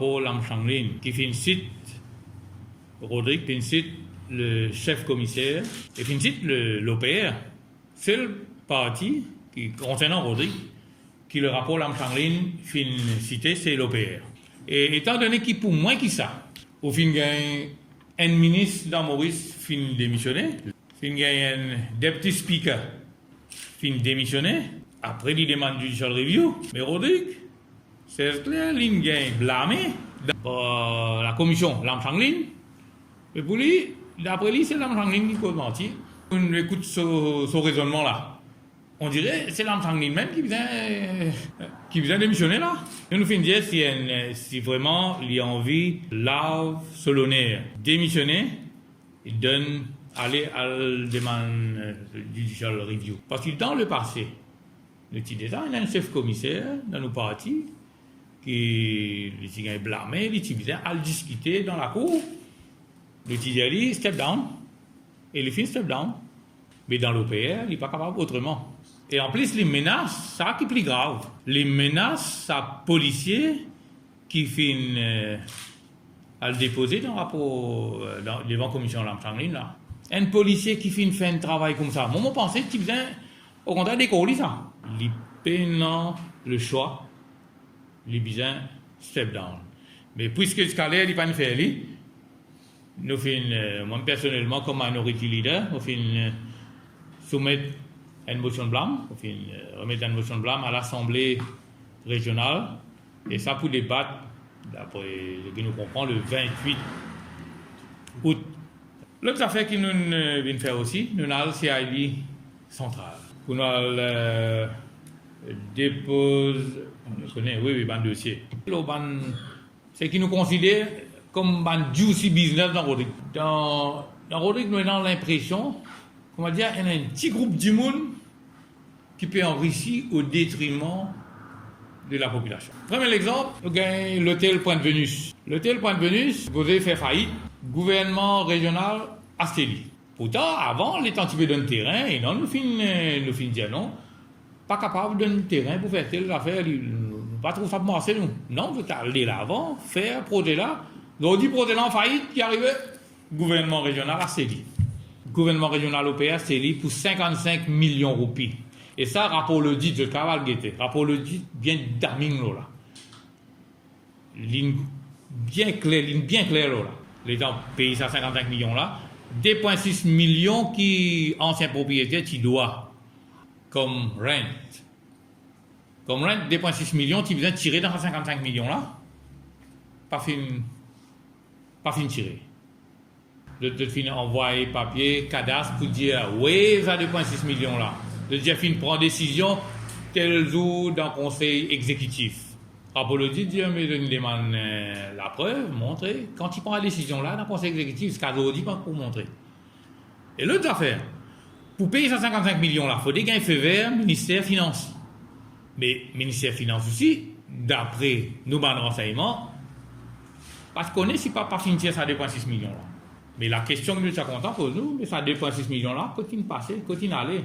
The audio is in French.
rapport Lam Changlin, qui fait une cite, Rodrigue fait une cite le chef commissaire, et fait une cite l'OPR. C'est le parti, qui, concernant Rodrigue, qui le rapport Lam Changlin fait une cité, c'est l'OPR. Et étant donné qu'il pour moins que ça, au fin un ministre dans Maurice fin démissionné, fin un deputy speaker fin démissionné, après il demande judicial review, mais Rodrigue, c'est clair, il gagne blâmé dans la commission Lam Changlin, et pour lui, d'après lui, c'est Lam Changlin qui cause menti. On écoute ce raisonnement là. On dirait c'est Lam Changlin même qui vient démissionner là. Et nous finissons dire si vraiment il a envie, lave Solonnaire démissionner, il donne aller à la demande judicial review. Parce que dans le passé, le petit déjà, il y a un chef commissaire dans nos partis qui est blâmé, il vient à le discuter dans la cour. Le petit dit step down et le fin step down. Mais dans l'OPR, il n'est pas capable autrement. Et en plus, les menaces, ça qui est plus grave. Les menaces à policiers qui finissent à le déposer dans le rapport devant la commission Lam Changlin là. Un policier qui finit faire un travail comme ça, moi, je pensais qu'il vient au contraire d'écoler ça. Il peine le choix, il vient step down. Mais puisque le scalaire n'est pas fait, nous faisons, moi personnellement, comme minority leader, nous faisons soumettre une motion de blâme, remettre une motion de blâme à l'Assemblée régionale, et ça pour débattre, d'après ce que nous comprenons, le 28 août. L'autre affaire que nous venons faire aussi, nous avons le CID central. Nous dépose, on connaît, oui, un dossier. C'est qui nous considère comme un juicy business dans Rodrigue. Dans Rodrigue, nous avons l'impression, on va dire, il y a un petit groupe du monde qui peut enrichir au détriment de la population. Premier exemple, nous avons l'hôtel Pointe Venus. L'hôtel Pointe Venus, vous avez fait faillite, gouvernement régional Astélie. Pourtant, avant, les temps qui donner terrain, et non, nous finissons dire non, pas capable de donner terrain pour faire telle affaire, pas trop ça pour marcher, nous. Non, vous allez là avant, faire projet là, nous dit projet là en faillite qui arrivait, gouvernement régional Astélie. Gouvernement régional OPR, c'est pour 55 millions de roupies. Et ça, rapport le dit de Cavalguete, rapport le dit bien d'Aming là. Ligne bien claire là. Les gens payent ça 55 millions là. 2,6 millions qui, anciens propriétaires, qui doivent comme rent. Comme rent, 2,6 millions qui viennent tirer dans ces 55 millions là. Pas fin tirer. De fin envoyer papier, cadastre pour dire oui, ça 2,6 millions là. De dire fin prend décision tel jour dans le conseil exécutif. Rapolodi dit mais il demande la preuve, montrer. Quand il prend la décision là dans le conseil exécutif, ce qu'il dit pas pour montrer. Et l'autre affaire, pour payer 155 millions là, il faut des gains feu vert, ministère Finance. Mais ministère Finance aussi, d'après nos renseignements, parce qu'on est si pas finir ça 2,6 millions là. Mais la question que nous sommes contents pour nous, mais ça 2,6 millions là, continue de passer, continue d'aller.